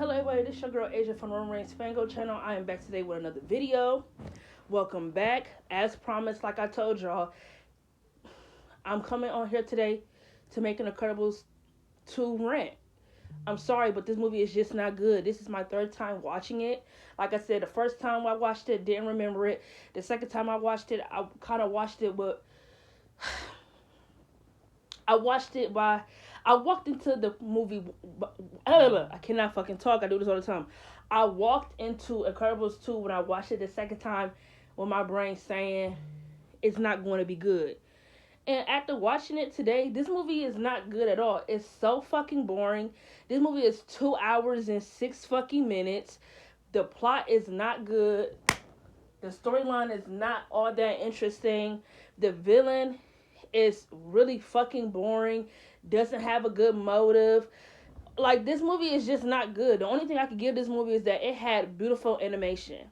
Hello everybody, this is your girl Asia from the Rant Fango channel. I am back today with another video. Welcome back. As promised, like I told y'all, I'm coming on here today to make an Incredibles 2 rant. I'm sorry, but this movie is just not good. This is my third time watching it. Like I said, the first time I watched it, didn't remember it. The second time I watched it, I kind of watched it, but I watched it by... I walked into the movie... I cannot fucking talk. I do this all the time. I walked into Incredibles 2 when I watched it the second time with my brain saying it's not going to be good. And after watching it today, this movie is not good at all. It's so fucking boring. This movie is 2 hours and 6 fucking minutes. The plot is not good. The storyline is not all that interesting. The villain is really fucking boring. Doesn't have a good motive. Like, this movie is just not good. The only thing I could give this movie is that it had beautiful animation.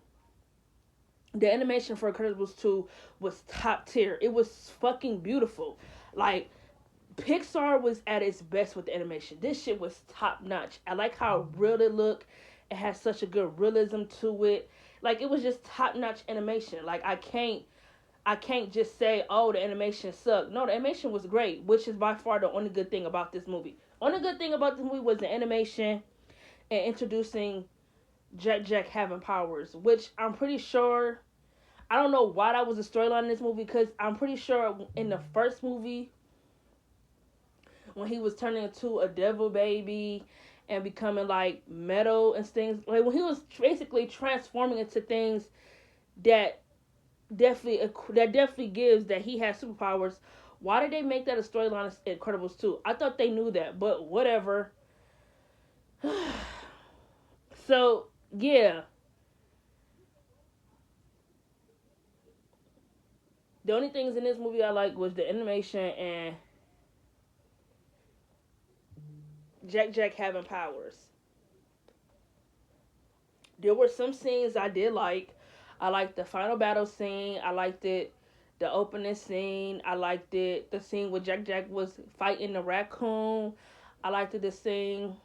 The animation for Incredibles 2 was top tier. It was fucking beautiful. Like, Pixar was at its best with the animation. This shit was top notch. I like how real it looked. It has such a good realism to it. Like, it was just top notch animation. Like, I can't just say, oh, the animation sucked. No, the animation was great, which is by far the only good thing about this movie. Only good thing about this movie was the animation and introducing Jack having powers, which I'm pretty sure... I don't know why that was a storyline in this movie, because I'm pretty sure in the first movie, when he was turning into a devil baby and becoming like metal and things, like when he was basically transforming into things that definitely gives that he has superpowers. Why did they make that a storyline in Incredibles 2? I thought they knew that, but whatever. So, yeah. The only things in this movie I liked was the animation and Jack having powers. There were some scenes I did like. I liked the final battle scene. I liked it. The opening scene. I liked it. The scene where Jack was fighting the raccoon. I liked it. The scene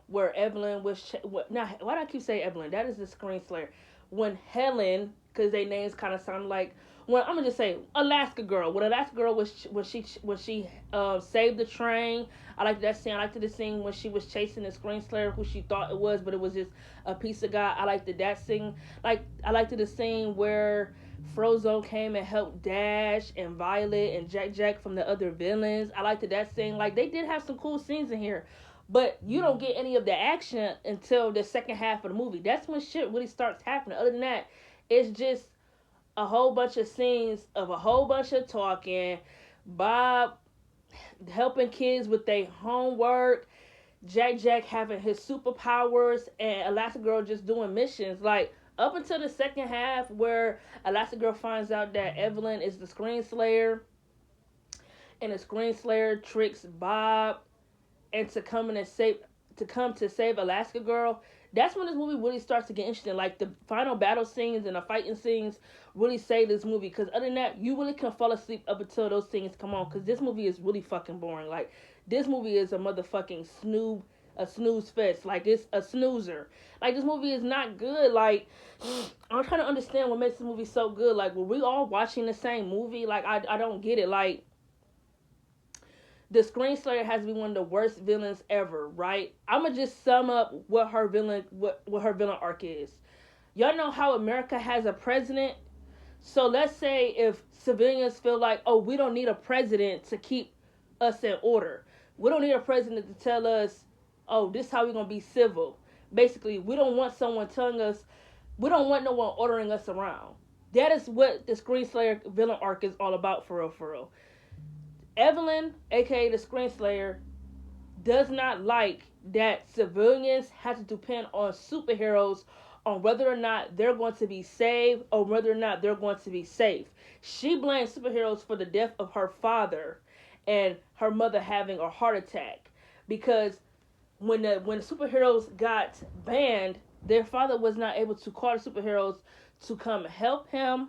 where Evelyn was... Now, why do I keep saying Evelyn? That is the screen slayer. When Helen... because their names kind of sound like... Well, I'm gonna just say Alaska Girl. When Alaska Girl was when she saved the train. I liked that scene. I liked the scene when she was chasing the screen slayer, who she thought it was, but it was just a piece of guy. I liked that scene. Like, I liked the scene where Frozo came and helped Dash and Violet and Jack from the other villains. I liked that scene. Like, they did have some cool scenes in here, but you don't get any of the action until the second half of the movie. That's when shit really starts happening. Other than that, it's just a whole bunch of scenes of a whole bunch of talking. Bob helping kids with their homework. Jack having his superpowers. And Elastigirl just doing missions. Like, up until the second half where Elastigirl finds out that Evelyn is the Screen Slayer. And the Screen Slayer tricks Bob and to come to save Elastigirl. That's when this movie really starts to get interesting. Like, the final battle scenes and the fighting scenes really save this movie. Because other than that, you really can fall asleep up until those scenes come on. Because this movie is really fucking boring. Like, this movie is a motherfucking snooze fest. Like, it's a snoozer. Like, this movie is not good. Like, I'm trying to understand what makes this movie so good. Like, were we all watching the same movie? Like, I don't get it. Like, the Screen Slayer has to be one of the worst villains ever, right? I'm gonna just sum up what her villain arc is. Y'all know how America has a president? So let's say if civilians feel like, oh, we don't need a president to keep us in order. We don't need a president to tell us, oh, this is how we're gonna be civil. Basically, we don't want someone telling us, we don't want no one ordering us around. That is what the Screen Slayer villain arc is all about, for real. Evelyn, aka the Screen Slayer, does not like that civilians have to depend on superheroes on whether or not they're going to be saved or whether or not they're going to be safe. She blames superheroes for the death of her father and her mother having a heart attack, because when the superheroes got banned, their father was not able to call the superheroes to come help him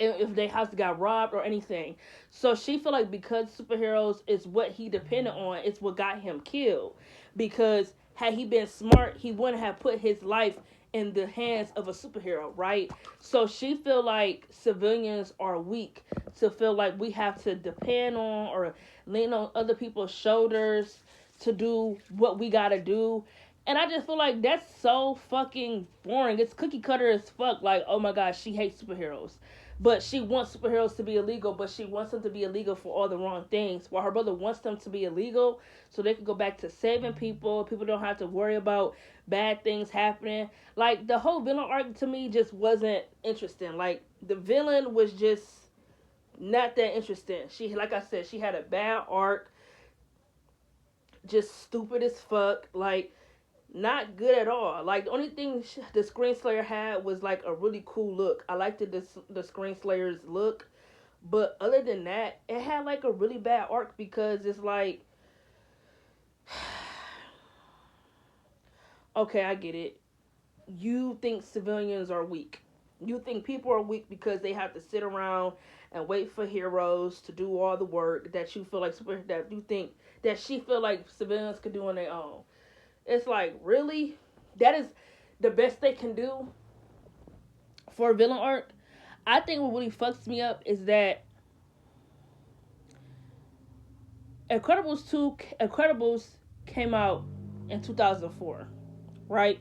if their house got robbed or anything. So she feel like because superheroes is what he depended on, it's what got him killed. Because had he been smart, he wouldn't have put his life in the hands of a superhero, right? So she feel like civilians are weak to feel like we have to depend on or lean on other people's shoulders to do what we gotta do. And I just feel like that's so fucking boring. It's cookie cutter as fuck. Like, oh my gosh, she hates superheroes. But she wants superheroes to be illegal, but she wants them to be illegal for all the wrong things. While her brother wants them to be illegal so they can go back to saving people. People don't have to worry about bad things happening. Like, the whole villain arc to me just wasn't interesting. Like, the villain was just not that interesting. She, like I said, she had a bad arc. Just stupid as fuck. Like, not good at all. Like, the only thing the Screen Slayer had was like a really cool look. I liked the Screen Slayer's look, but other than that, it had like a really bad arc because it's like, okay, I get it. You think civilians are weak. You think people are weak because they have to sit around and wait for heroes to do all the work that you feel like that you think that she feel like civilians could do on their own. It's like, really? That is the best they can do for a villain arc? I think what really fucks me up is that Incredibles came out in 2004, right?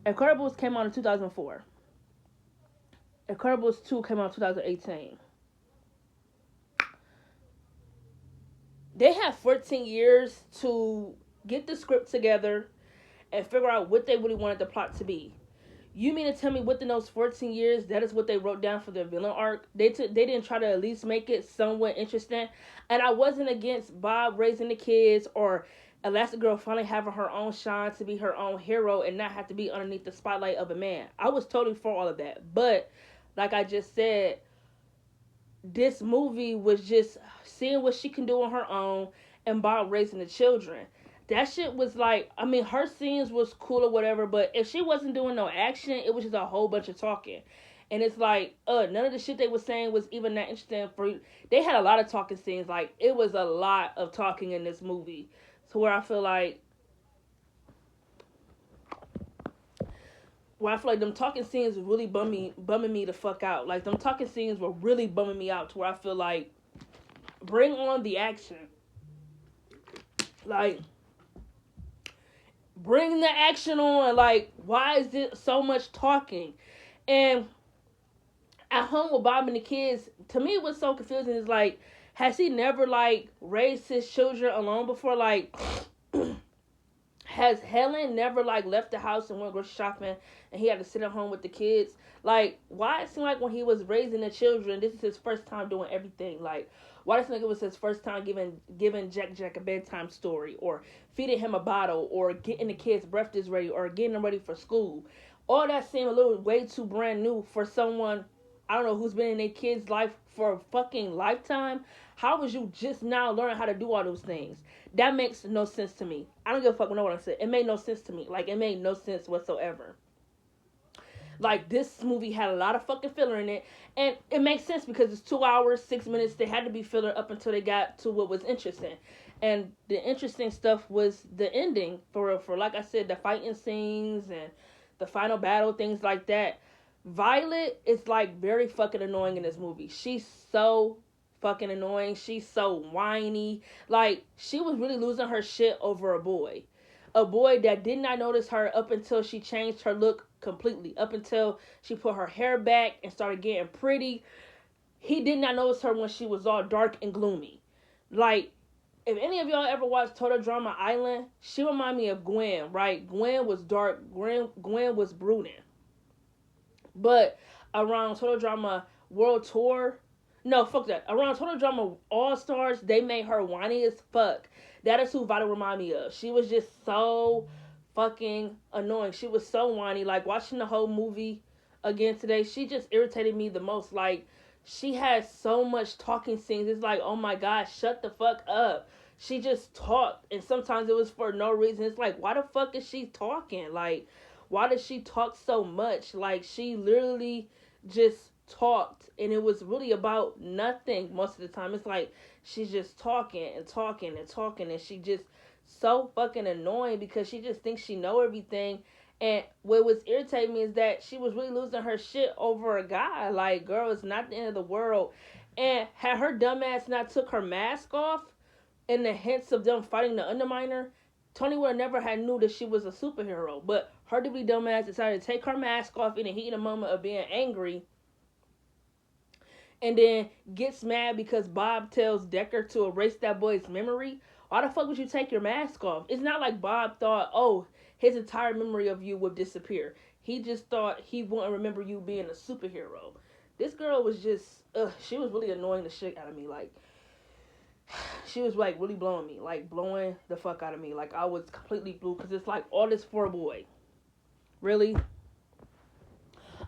Incredibles came out in 2004. Incredibles 2 came out in 2018. They have 14 years to get the script together and figure out what they really wanted the plot to be. You mean to tell me within those 14 years, that is what they wrote down for their villain arc? They didn't try to at least make it somewhat interesting. And I wasn't against Bob raising the kids or Elastigirl finally having her own shine to be her own hero and not have to be underneath the spotlight of a man. I was totally for all of that. But, like I just said, this movie was just seeing what she can do on her own and Bob raising the children. That shit was like, I mean, her scenes was cool or whatever, but if she wasn't doing no action, it was just a whole bunch of talking. And it's like, none of the shit they were saying was even that interesting for you. They had a lot of talking scenes. Like, it was a lot of talking in this movie. To where I feel like them talking scenes were really bumming me the fuck out. Like, them talking scenes were really bumming me out to where I feel like, bring on the action. Like, bring the action on. Like, why is it so much talking? And at home with Bob and the kids, to me what's so confusing is like, has he never like raised his children alone before? Like, has Helen never like left the house and went grocery shopping and he had to sit at home with the kids? Like, why it seemed like when he was raising the children, this is his first time doing everything? Like, why does it seem like it was his first time giving Jack a bedtime story, or feeding him a bottle, or getting the kids breakfast ready, or getting them ready for school? All that seemed a little way too brand new for someone, I don't know, who's been in their kid's life for a fucking lifetime. How was you just now learning how to do all those things? That makes no sense to me. I don't give a fuck know what I said. It made no sense to me. Like, it made no sense whatsoever. Like, this movie had a lot of fucking filler in it. And it makes sense because it's 2 hours, 6 minutes. They had to be filler up until they got to what was interesting. And the interesting stuff was the ending. For like I said, the fighting scenes and the final battle, things like that. Violet is, like, very fucking annoying in this movie. She's so fucking annoying. She's so whiny. Like, she was really losing her shit over a boy. A boy that did not notice her up until she changed her look completely. Up until she put her hair back and started getting pretty. He did not notice her when she was all dark and gloomy. Like, if any of y'all ever watched Total Drama Island, she reminded me of Gwen, right? Gwen was dark. Gwen was brooding. But around Total Drama World Tour, no, fuck that. Around Total Drama All Stars, they made her whiny as fuck. That is who Violet reminded me of. She was just so fucking annoying. She was so whiny. Like, watching the whole movie again today, she just irritated me the most. Like, she had so much talking scenes. It's like, oh my God, shut the fuck up. She just talked, and sometimes it was for no reason. It's like, why the fuck is she talking? Like, why does she talk so much? Like, she literally just talked, and it was really about nothing most of the time. It's like she's just talking and talking and talking, and she just so fucking annoying because she just thinks she know everything. And what was irritating me is that she was really losing her shit over a guy. Like, girl, it's not the end of the world. And had her dumbass not took her mask off, and the hints of them fighting the Underminer, Tony would have never had knew that she was a superhero. But her to be dumbass decided to take her mask off in the heat of the moment of being angry, and then gets mad because Bob tells Decker to erase that boy's memory. Why the fuck would you take your mask off? It's not like Bob thought, oh, his entire memory of you would disappear. He just thought he wouldn't remember you being a superhero. This girl was just, she was really annoying the shit out of me. Like, she was like really blowing me, like blowing the fuck out of me. Like, I was completely blue because it's like all this for a boy. Really?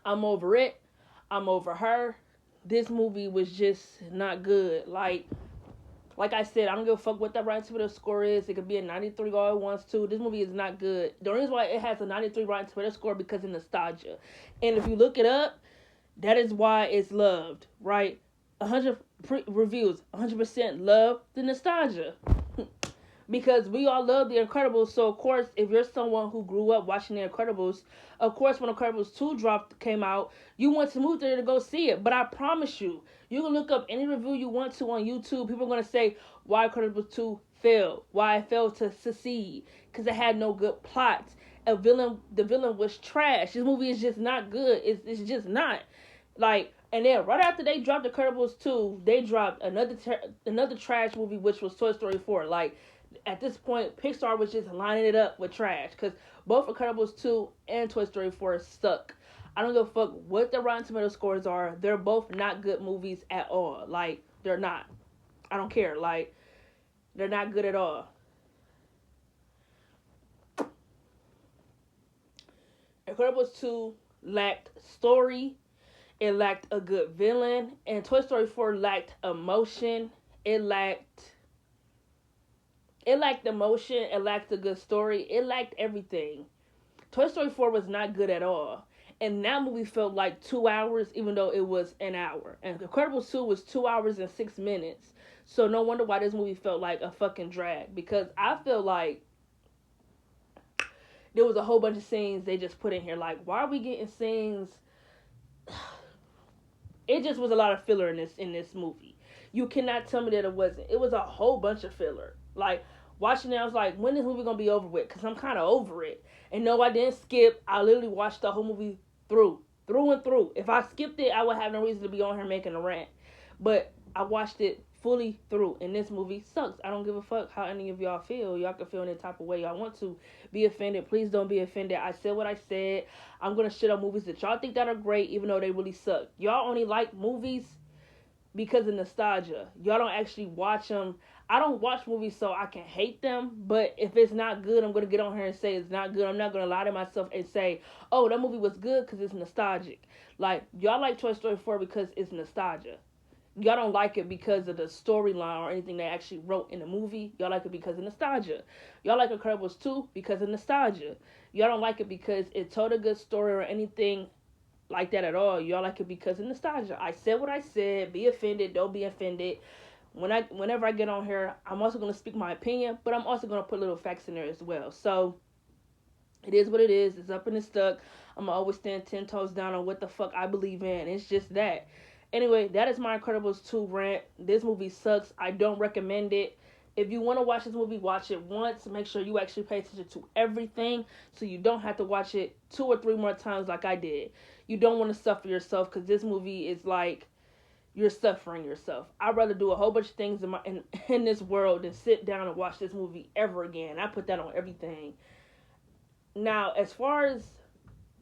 I'm over it. I'm over her. This movie was just not good. Like I said, I don't give a fuck what that Rotten Tomato score is. It could be a 93 all it wants to. This movie is not good. The reason why it has a 93 Rotten Tomato score because of nostalgia. And if you look it up, that is why it's loved, right? 100 reviews, 100% love the nostalgia. Because we all love The Incredibles, so of course, if you're someone who grew up watching The Incredibles, of course, when Incredibles 2 came out, you want to move there to go see it. But I promise you, you can look up any review you want to on YouTube. People are going to say why Incredibles 2 failed, why it failed to succeed, because it had no good plot. The villain was trash. This movie is just not good. It's just not. Like, and then right after they dropped Incredibles 2, they dropped another trash movie, which was Toy Story 4. Like, at this point, Pixar was just lining it up with trash because both Incredibles 2 and Toy Story 4 suck. I don't give a fuck what the Rotten Tomato scores are. They're both not good movies at all. Like, they're not. I don't care. Like, they're not good at all. Incredibles 2 lacked story. It lacked a good villain. And Toy Story 4 lacked emotion. It lacked emotion. It lacked a good story. It lacked everything. Toy Story 4 was not good at all. And that movie felt like 2 hours, even though it was an hour. And Incredibles 2 was 2 hours and 6 minutes. So no wonder why this movie felt like a fucking drag. Because I feel like there was a whole bunch of scenes they just put in here. Like, why are we getting scenes? It just was a lot of filler in this movie. You cannot tell me that it wasn't. It was a whole bunch of filler. Like, watching it, I was like, when is this movie going to be over with? Because I'm kind of over it. And no, I didn't skip. I literally watched the whole movie through and through. If I skipped it, I would have no reason to be on here making a rant. But I watched it fully through. And this movie sucks. I don't give a fuck how any of y'all feel. Y'all can feel any type of way y'all want to. Be offended. Please don't be offended. I said what I said. I'm going to shit on movies that y'all think that are great, even though they really suck. Y'all only like movies because of nostalgia. Y'all don't actually watch them. I don't watch movies so I can hate them, but if it's not good, I'm going to get on here and say it's not good. I'm not going to lie to myself and say, oh, that movie was good because it's nostalgic. Like, y'all like Toy Story 4 because it's nostalgia. Y'all don't like it because of the storyline or anything they actually wrote in the movie. Y'all like it because of nostalgia. Y'all like Incredibles 2 because of nostalgia. Y'all don't like it because it told a good story or anything like that at all. Y'all like it because of nostalgia. I said what I said. Be offended. Don't be offended. Whenever I get on here, I'm also going to speak my opinion, but I'm also going to put little facts in there as well. So, it is what it is. It's up and it's stuck. I'm going to always stand 10 toes down on what the fuck I believe in. It's just that. Anyway, that is my Incredibles 2 rant. This movie sucks. I don't recommend it. If you want to watch this movie, watch it once. Make sure you actually pay attention to everything so you don't have to watch it 2 or 3 more times like I did. You don't want to suffer yourself because this movie is like you're suffering yourself. I'd rather do a whole bunch of things in this world than sit down and watch this movie ever again. I put that on everything. Now, as far as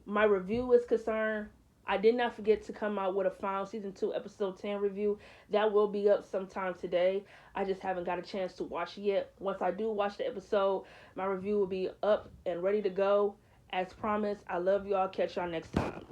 my review is concerned, I did not forget to come out with a final season 2 episode 10 review. That will be up sometime today. I just haven't got a chance to watch it yet. Once I do watch the episode, my review will be up and ready to go. As promised, I love y'all. Catch y'all next time.